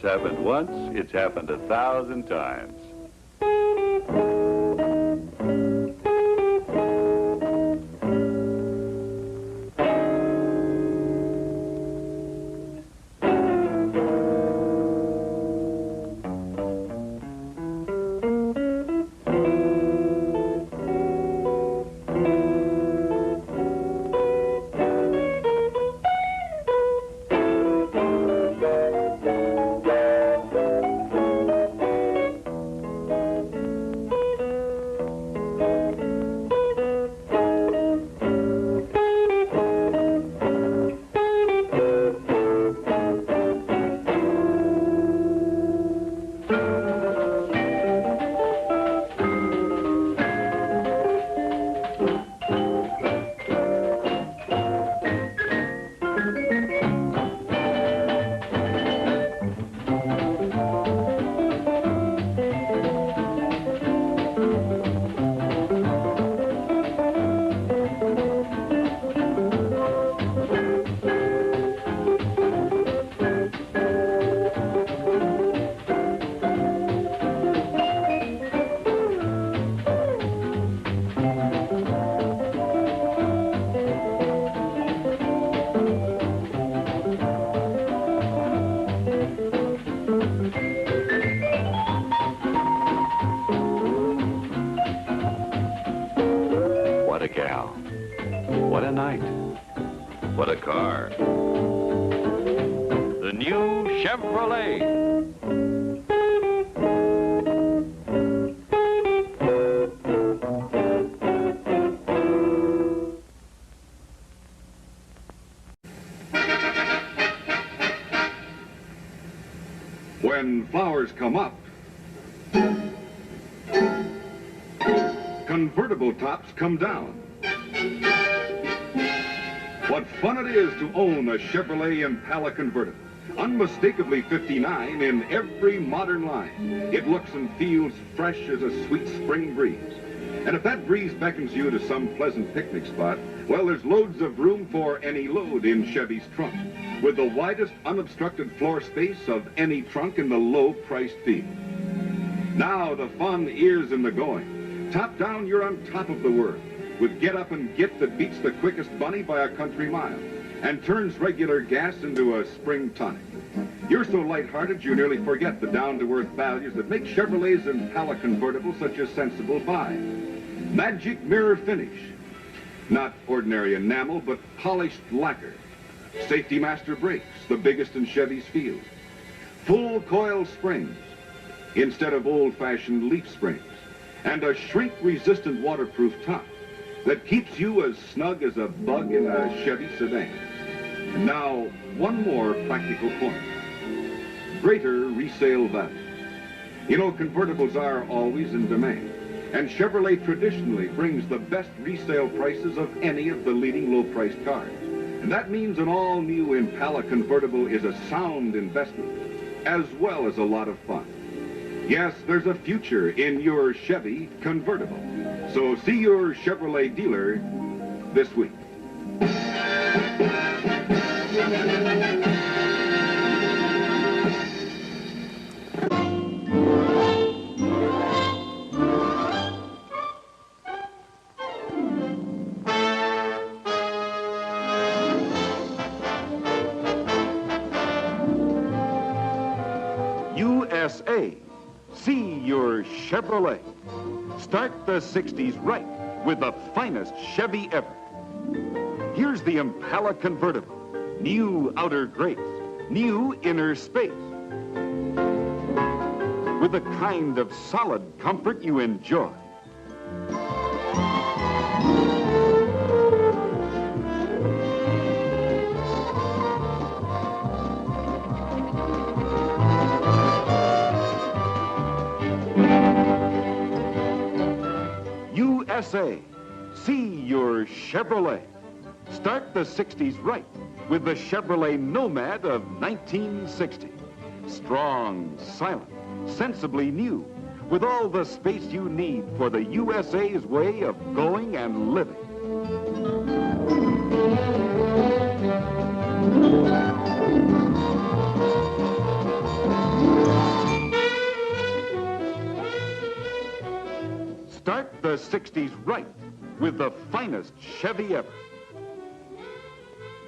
happened once, it's happened 1,000 times. What a gal. What a night. What a car. The new Chevrolet. When flowers come up, convertible tops come down. What fun it is to own a Chevrolet Impala convertible. Unmistakably 59 in every modern line. It looks and feels fresh as a sweet spring breeze. And if that breeze beckons you to some pleasant picnic spot, well, there's loads of room for any load in Chevy's trunk, with the widest unobstructed floor space of any trunk in the low-priced field. Now the fun is in the going. Top down, you're on top of the world, with get up and get that beats the quickest bunny by a country mile and turns regular gas into a spring tonic. You're so lighthearted you nearly forget the down-to-earth values that make Chevrolet's Impala convertible such a sensible buy. Magic mirror finish. Not ordinary enamel, but polished lacquer. Safety master brakes, the biggest in Chevy's field. Full coil springs instead of old-fashioned leaf springs. And a shrink-resistant waterproof top that keeps you as snug as a bug in a Chevy sedan. And now, one more practical point. Greater resale value. You know, convertibles are always in demand, and Chevrolet traditionally brings the best resale prices of any of the leading low-priced cars. And that means an all-new Impala convertible is a sound investment, as well as a lot of fun. Yes, there's a future in your Chevy convertible. So see your Chevrolet dealer this week. USA. See your Chevrolet. Start the 60s right with the finest Chevy ever. Here's the Impala convertible. New outer grates, new inner space. With the kind of solid comfort you enjoy. USA. See your Chevrolet. Start the 60s right with the Chevrolet Nomad of 1960. Strong, silent, sensibly new, with all the space you need for the USA's way of going and living. Start the 60s right with the finest Chevy ever.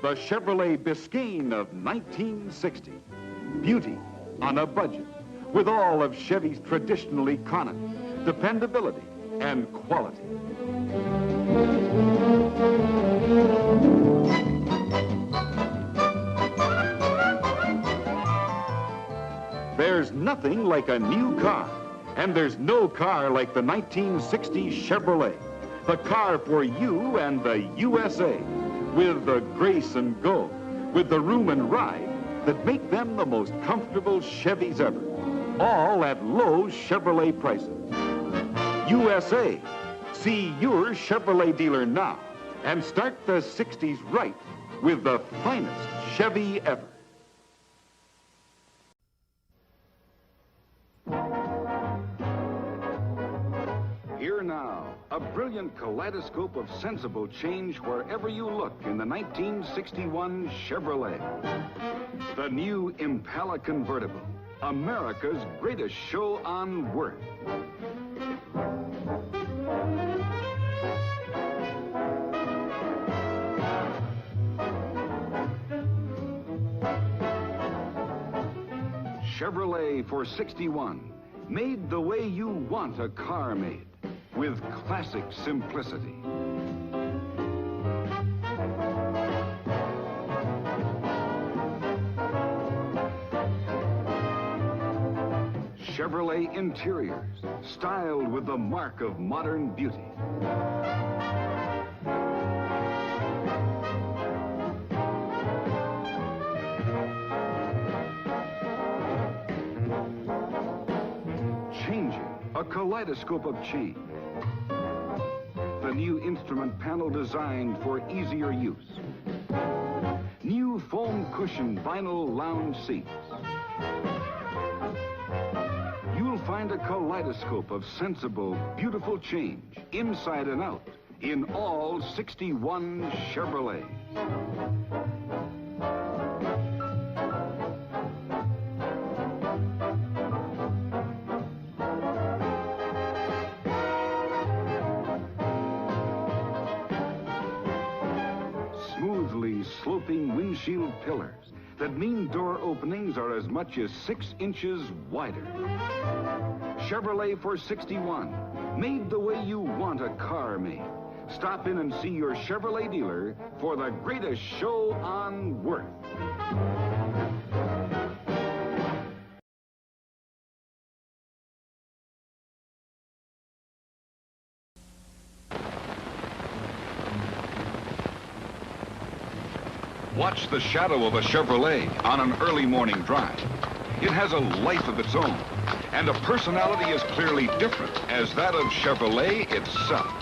The Chevrolet Biscayne of 1960. Beauty on a budget with all of Chevy's traditional economy, dependability, and quality. There's nothing like a new car, and there's no car like the 1960 Chevrolet, the car for you and the USA, with the grace and go, with the room and ride that make them the most comfortable Chevys ever, all at low Chevrolet prices. USA, see your Chevrolet dealer now and start the 60s right with the finest Chevy ever. Here now, a brilliant kaleidoscope of sensible change wherever you look in the 1961 Chevrolet. The new Impala convertible, America's greatest show on worth. Chevrolet for 61, made the way you want a car made, with classic simplicity. Chevrolet interiors, styled with the mark of modern beauty. Changing, a kaleidoscope of change. The new instrument panel designed for easier use. New foam cushion vinyl lounge seats. You'll find a kaleidoscope of sensible, beautiful change, inside and out, in all 61 Chevrolets. Smoothly sloping windshield pillars that mean door openings are as much as 6 inches wider. Chevrolet for 61, made the way you want a car made. Stop in and see your Chevrolet dealer for the greatest show on worth. Watch the shadow of a Chevrolet on an early morning drive. It has a life of its own, and a personality as clearly different as that of Chevrolet itself.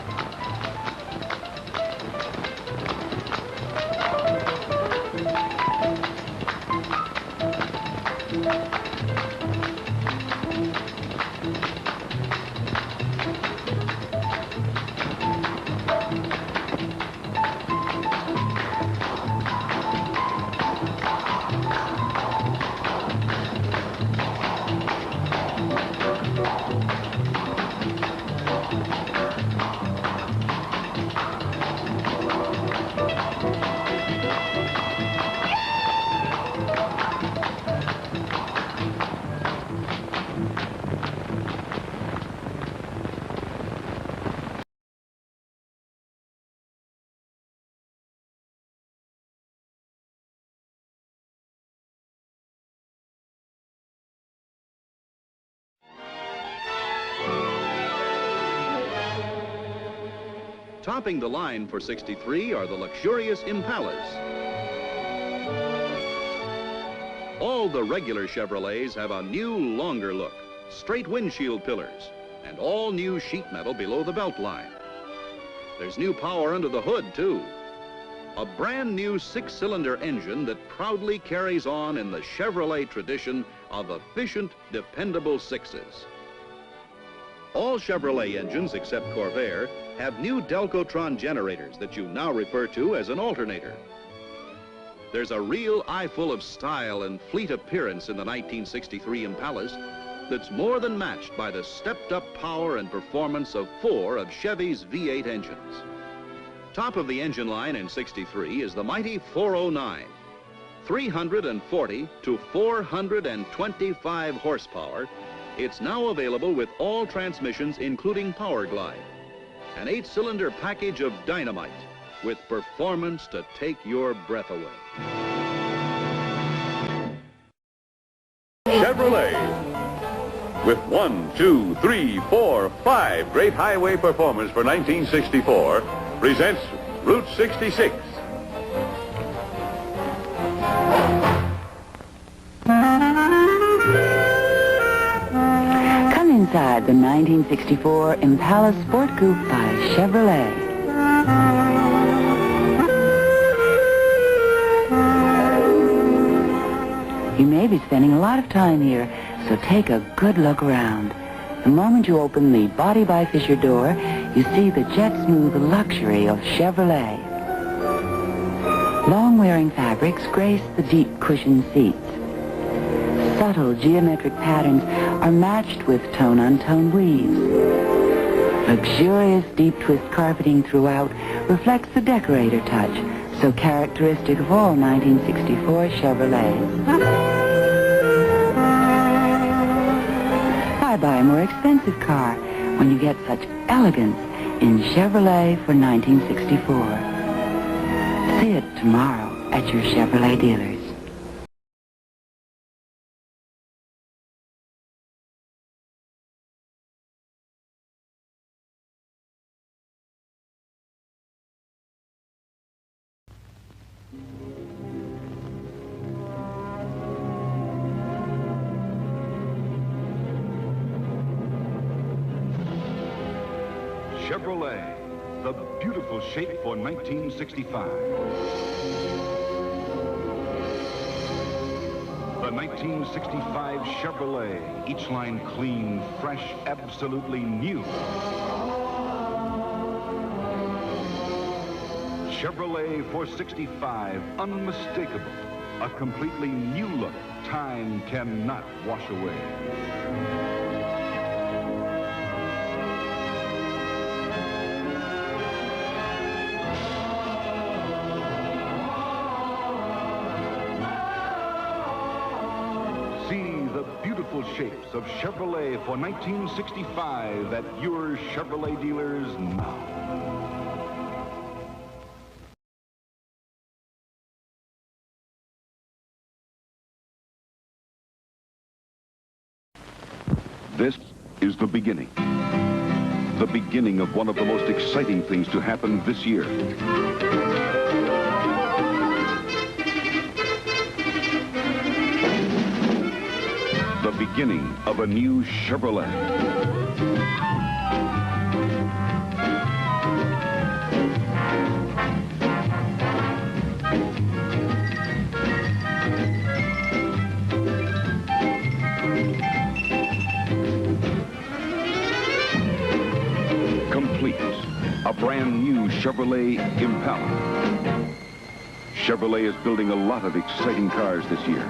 Topping the line for 63 are the luxurious Impalas. All the regular Chevrolets have a new, longer look, straight windshield pillars, and all new sheet metal below the belt line. There's new power under the hood, too. A brand new 6-cylinder engine that proudly carries on in the Chevrolet tradition of efficient, dependable sixes. All Chevrolet engines except Corvair have new Delcotron generators that you now refer to as an alternator. There's a real eyeful of style and fleet appearance in the 1963 Impalas, that's more than matched by the stepped-up power and performance of 4 of Chevy's V8 engines. Top of the engine line in '63 is the mighty 409. 340 to 425 horsepower. It's now available with all transmissions, including Power Glide. An 8-cylinder package of dynamite with performance to take your breath away. Chevrolet. With 1, 2, 3, 4, 5 great highway performance for 1964, presents Route 66. Come inside the 1964 Impala Sport Coupe by Chevrolet. You may be spending a lot of time here, so take a good look around. The moment you open the Body by Fisher door, you see the jet-smooth luxury of Chevrolet. Long-wearing fabrics grace the deep cushioned seats. Subtle geometric patterns are matched with tone-on-tone weaves. Luxurious deep twist carpeting throughout reflects the decorator touch, so characteristic of all 1964 Chevrolets. Why buy a more expensive car when you get such elegance in Chevrolet for 1964? See it tomorrow at your Chevrolet dealers. Chevrolet, the beautiful shape for 1965. The 1965 Chevrolet, each line clean, fresh, absolutely new. Chevrolet for 65, unmistakable. A completely new look time cannot wash away. See the beautiful shapes of Chevrolet for 1965 at your Chevrolet dealers now. This is the beginning. The beginning of one of the most exciting things to happen this year. The beginning of a new Chevrolet. Complete. A brand new Chevrolet Impala. Chevrolet is building a lot of exciting cars this year.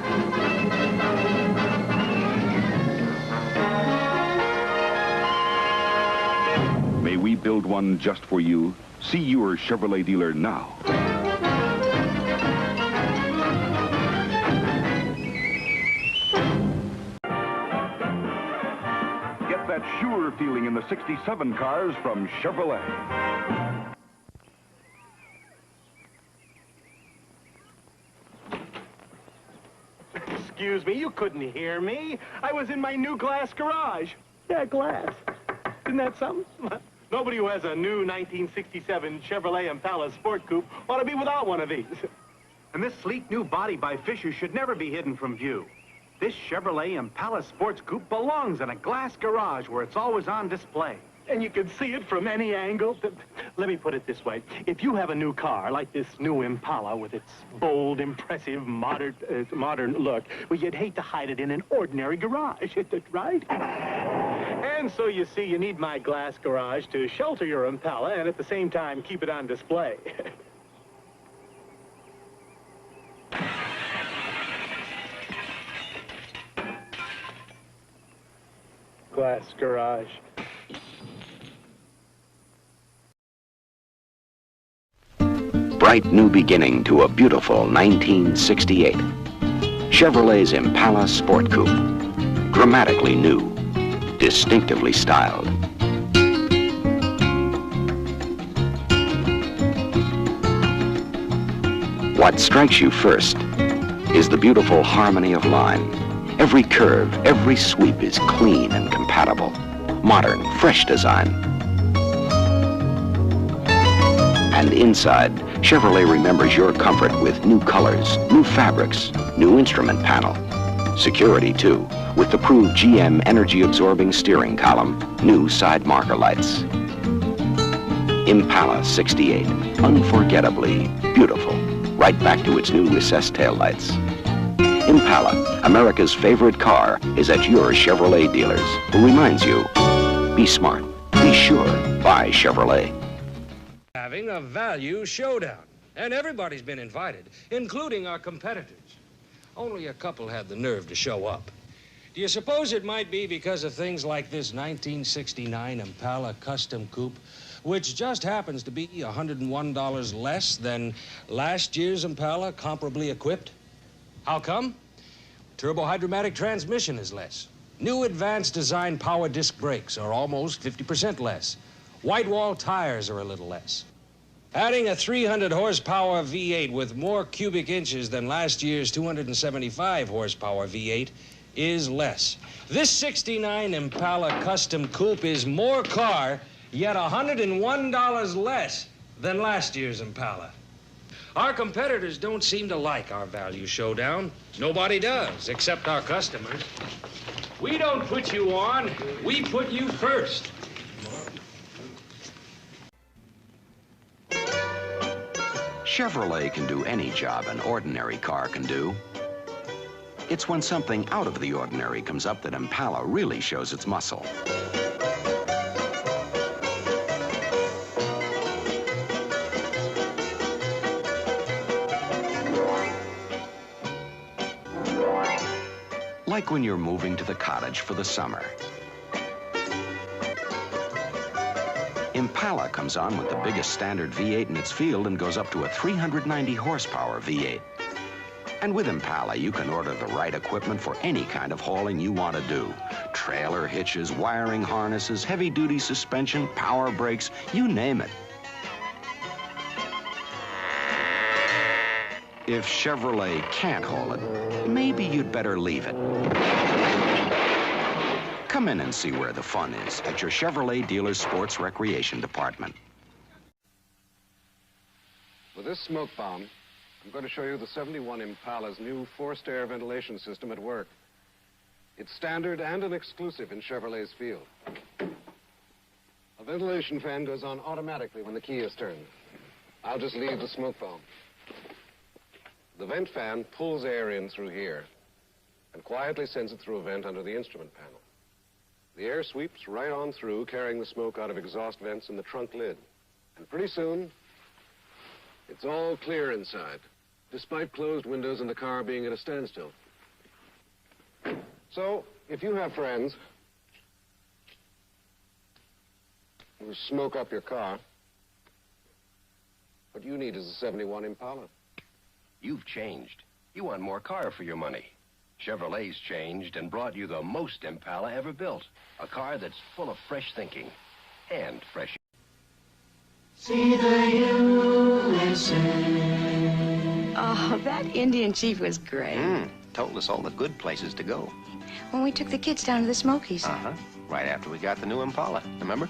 May we build one just for you? See your Chevrolet dealer now. Get that sure feeling in the '67 cars from Chevrolet. Excuse me, you couldn't hear me. I was in my new glass garage. Yeah, glass. Isn't that something? Nobody who has a new 1967 Chevrolet Impala Sport Coupe ought to be without one of these. And this sleek new body by Fisher should never be hidden from view. This Chevrolet Impala Sports Coupe belongs in a glass garage where it's always on display. And you can see it from any angle. Let me put it this way. If you have a new car like this new Impala with its bold, impressive, modern look, well, you'd hate to hide it in an ordinary garage, right? And so, you see, you need my glass garage to shelter your Impala and at the same time keep it on display. glass garage. Bright new beginning to a beautiful 1968. Chevrolet's Impala Sport Coupe. Dramatically new, distinctively styled. What strikes you first is the beautiful harmony of line. Every curve, every sweep is clean and compatible. Modern, fresh design. And inside, Chevrolet remembers your comfort with new colors, new fabrics, new instrument panel. Security, too, with the proved GM energy-absorbing steering column, new side marker lights. Impala 68, unforgettably beautiful, right back to its new recessed taillights. Impala, America's favorite car, is at your Chevrolet dealers, who reminds you, be smart, be sure, buy Chevrolet. Having a value showdown, and everybody's been invited, including our competitors. Only a couple had the nerve to show up. Do you suppose it might be because of things like this 1969 Impala Custom Coupe, which just happens to be $101 less than last year's Impala comparably equipped? How come? Turbo-hydromatic transmission is less. New advanced design power disc brakes are almost 50% less. White wall tires are a little less. Adding a 300 horsepower V8 with more cubic inches than last year's 275 horsepower V8 is less. This 69 Impala Custom Coupe is more car, yet $101 less than last year's Impala. Our competitors don't seem to like our value showdown. Nobody does, except our customers. We don't put you on, we put you first. Chevrolet can do any job an ordinary car can do. It's when something out of the ordinary comes up that Impala really shows its muscle. Like when you're moving to the cottage for the summer. Impala comes on with the biggest standard V8 in its field and goes up to a 390 horsepower V8. And with Impala, you can order the right equipment for any kind of hauling you want to do. Trailer hitches, wiring harnesses, heavy-duty suspension, power brakes, you name it. If Chevrolet can't haul it, maybe you'd better leave it. Come in and see where the fun is at your Chevrolet dealer's sports recreation department. With this smoke bomb, I'm going to show you the 71 Impala's new forced air ventilation system at work. It's standard and an exclusive in Chevrolet's field. A ventilation fan goes on automatically when the key is turned. I'll just leave the smoke bomb. The vent fan pulls air in through here and quietly sends it through a vent under the instrument panel. The air sweeps right on through, carrying the smoke out of exhaust vents in the trunk lid. And pretty soon, it's all clear inside, despite closed windows and the car being at a standstill. So, if you have friends who smoke up your car, what you need is a 71 Impala. You've changed. You want more car for your money. Chevrolet's changed and brought you the most Impala ever built. A car that's full of fresh thinking and fresh. See the USA. Oh, that Indian chief was great. Told us all the good places to go. When we took the kids down to the Smokies. Uh-huh. Right after we got the new Impala, remember?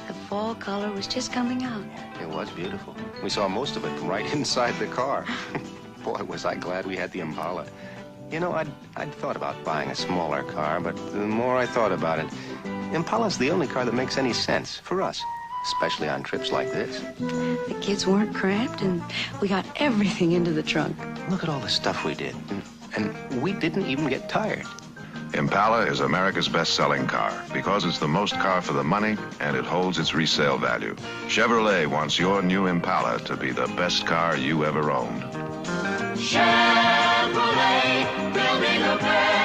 The fall color was just coming out. It was beautiful. We saw most of it from right inside the car. Boy, was I glad we had the Impala. You know, I'd thought about buying a smaller car, but the more I thought about it, Impala's the only car that makes any sense for us, especially on trips like this. The kids weren't cramped, and we got everything into the trunk. Look at all the stuff we did, and we didn't even get tired. Impala is America's best-selling car because it's the most car for the money and it holds its resale value. Chevrolet wants your new Impala to be the best car you ever owned. Chevrolet, building the best.